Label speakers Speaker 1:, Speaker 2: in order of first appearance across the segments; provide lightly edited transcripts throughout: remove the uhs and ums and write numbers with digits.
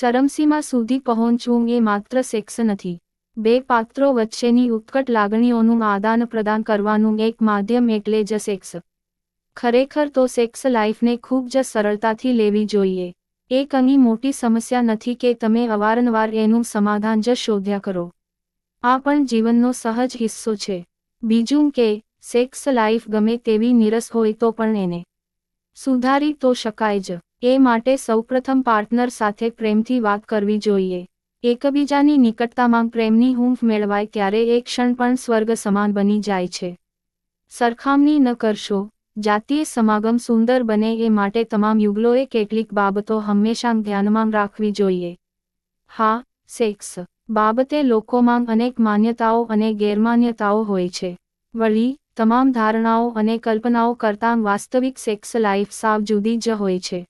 Speaker 1: ચરમસીમા સુધી પહોંચવું એ માત્ર સેક્સ નથી. બે પાત્રો વચ્ચેની ઉત્કટ લાગણીઓનું આદાન પ્રદાન કરવાનું એક માધ્યમ એટલે જ સેક્સ. ખરેખર તો સેક્સ લાઈફને ખૂબ જ સરળતાથી લેવી જોઈએ. એ કંઈ મોટી સમસ્યા નથી કે તમે અવારનવાર એનું સમાધાન જ શોધ્યા કરો. આ પણ જીવનનો સહજ હિસ્સો છે. બીજું કે સેક્સ લાઈફ ગમે તેવી નીરસ હોય તો પણ એને સુધારી તો શકાય જ. એ માટે સૌપ્રથમ પાર્ટનર સાથે પ્રેમથી વાત કરવી જોઈએ. એકબીજાની નિકટતામાં પ્રેમની હૂંફ મેળવાય ત્યારે એક ક્ષણ પણ સ્વર્ગ સમાન બની જાય છે. સરખામણી ન કરશો. જાતીય સમાગમ સુંદર બને એ માટે તમામ યુગલોએ કેટલીક બાબતો હંમેશા ધ્યાનમાં રાખવી જોઈએ. હા, સેક્સ બાબતે લોકોમાં અનેક માન્યતાઓ અને ગેરમાન્યતાઓ હોય છે. વળી, તમામ ધારણાઓ અને કલ્પનાઓ કરતાં વાસ્તવિક સેક્સ લાઈફ સાવ જુદી જ હોય છે.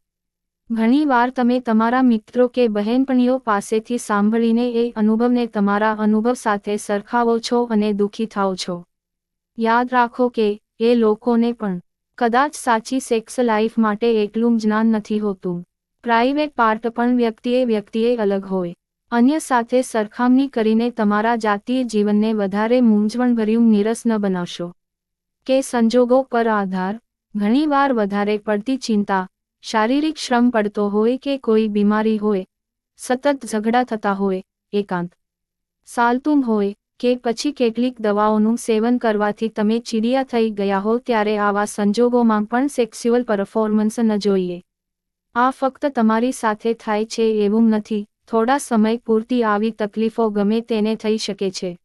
Speaker 1: ઘણીવાર તમે તમારા મિત્રો કે બહેનપણીઓ પાસેથી સાંભળીને એ અનુભવને તમારા અનુભવ સાથે સરખાવો છો અને દુઃખી થાઓ છો. યાદ રાખો કે એ લોકોને પણ કદાચ સાચી સેક્સ લાઈફ માટે એટલું જ્ઞાન નથી હોતું. પ્રાઇવેટ પાર્ટ પણ વ્યક્તિએ અલગ હોય. અન્ય સાથે સરખામણી કરીને તમારા જાતીય જીવનને વધારે મૂંઝવણભર્યું નીરસ ન બનાવશો. કે સંજોગો પર આધાર. ઘણીવાર વધારે પડતી ચિંતા, શારીરિક શ્રમ પડતો હોય કે કોઈ બીમારી હોય, સતત ઝઘડા થતા હોય, એકાંત સાલતું હોય, કે પછી કેટલીક દવાઓનું સેવન કરવાથી તમે ચીડિયા થઈ ગયા હો ત્યારે આવા સંજોગોમાં પણ સેક્સ્યુઅલ પરફોર્મન્સ ન જોઈએ. આ ફક્ત તમારી સાથે થાય છે એવું નથી. થોડા સમય પૂરતી આવી તકલીફો ગમે તેને થઈ શકે છે.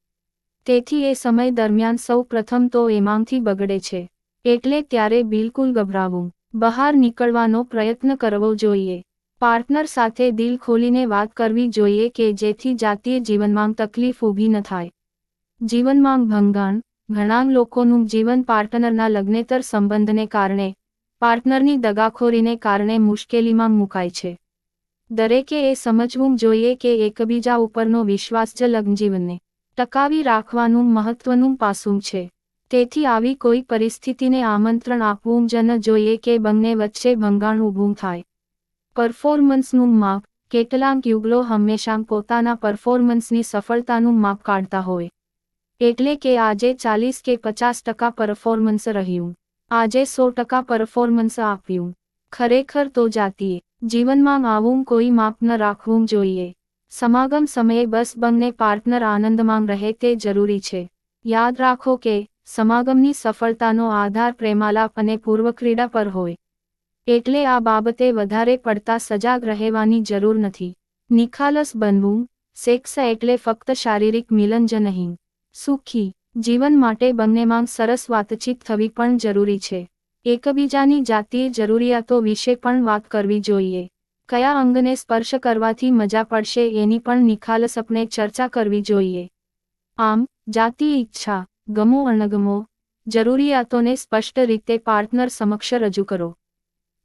Speaker 1: તેથી એ સમય દરમિયાન સૌ પ્રથમ તો એમાંથી બગડે છે. એટલે ત્યારે બિલકુલ ગભરાવું. બહાર નીકળવાનો પ્રયત્ન કરવો જોઈએ. પાર્ટનર સાથે દિલ ખોલીને વાત કરવી જોઈએ કે જેથી જાતીય જીવનમાં તકલીફ ઊભી ન થાય. જીવનમાં ભંગાણ. ઘણા લોકોનું જીવન પાર્ટનરના લગ્નેતર સંબંધને કારણે, પાર્ટનરની દગાખોરીને કારણે મુશ્કેલીમાં મુકાય છે. દરેકે એ સમજવું જોઈએ કે એકબીજા ઉપરનો વિશ્વાસ જ લગ્નજીવનને ટકાવી રાખવાનું મહત્વનું પાસું છે. તેથી આવી કોઈ પરિસ્થિતિને આમંત્રણ આપવું જ ન જોઈએ કે બંને વચ્ચે ભંગાણ ઊભું થાય. પરફોર્મન્સનું માપ. કેટલાક યુગલો હંમેશા પોતાના પરફોર્મન્સની સફળતાનું માપ કાઢતા હોય. એટલે કે આજે 40 કે 50% પરફોર્મન્સ રહ્યું, આજે 100% પરફોર્મન્સ આપ્યું. ખરેખર તો જાતીય જીવનમાં આવું કોઈ માપ ન રાખવું જોઈએ. સમાગમ સમયે બસ બંને પાર્ટનર આનંદમાં રહે તે જરૂરી છે. યાદ રાખો કે સમાગમની સફળતાનો આધાર પ્રેમાલાપ અને પૂર્વક્રીડા પર હોય. એટલે આ બાબતે વધારે પડતા સજાગ રહેવાની જરૂર નથી. નિખાલસ બનવું. સેક્સ એટલે ફક્ત શારીરિક મિલન જ નહીં. સુખી જીવન માટે બંનેમાં સરસ વાતચીત થવી પણ જરૂરી છે. એકબીજાની જાતીય જરૂરિયાતો વિશે પણ વાત કરવી જોઈએ. કયા અંગને સ્પર્શ કરવાથી મજા પડશે એની પણ નિખાલસપણે ચર્ચા કરવી જોઈએ. આમ, જાતીય ઈચ્છા, ગમો અણગમો, જરૂરિયાતોને સ્પષ્ટ રીતે પાર્ટનર સમક્ષ રજૂ કરો.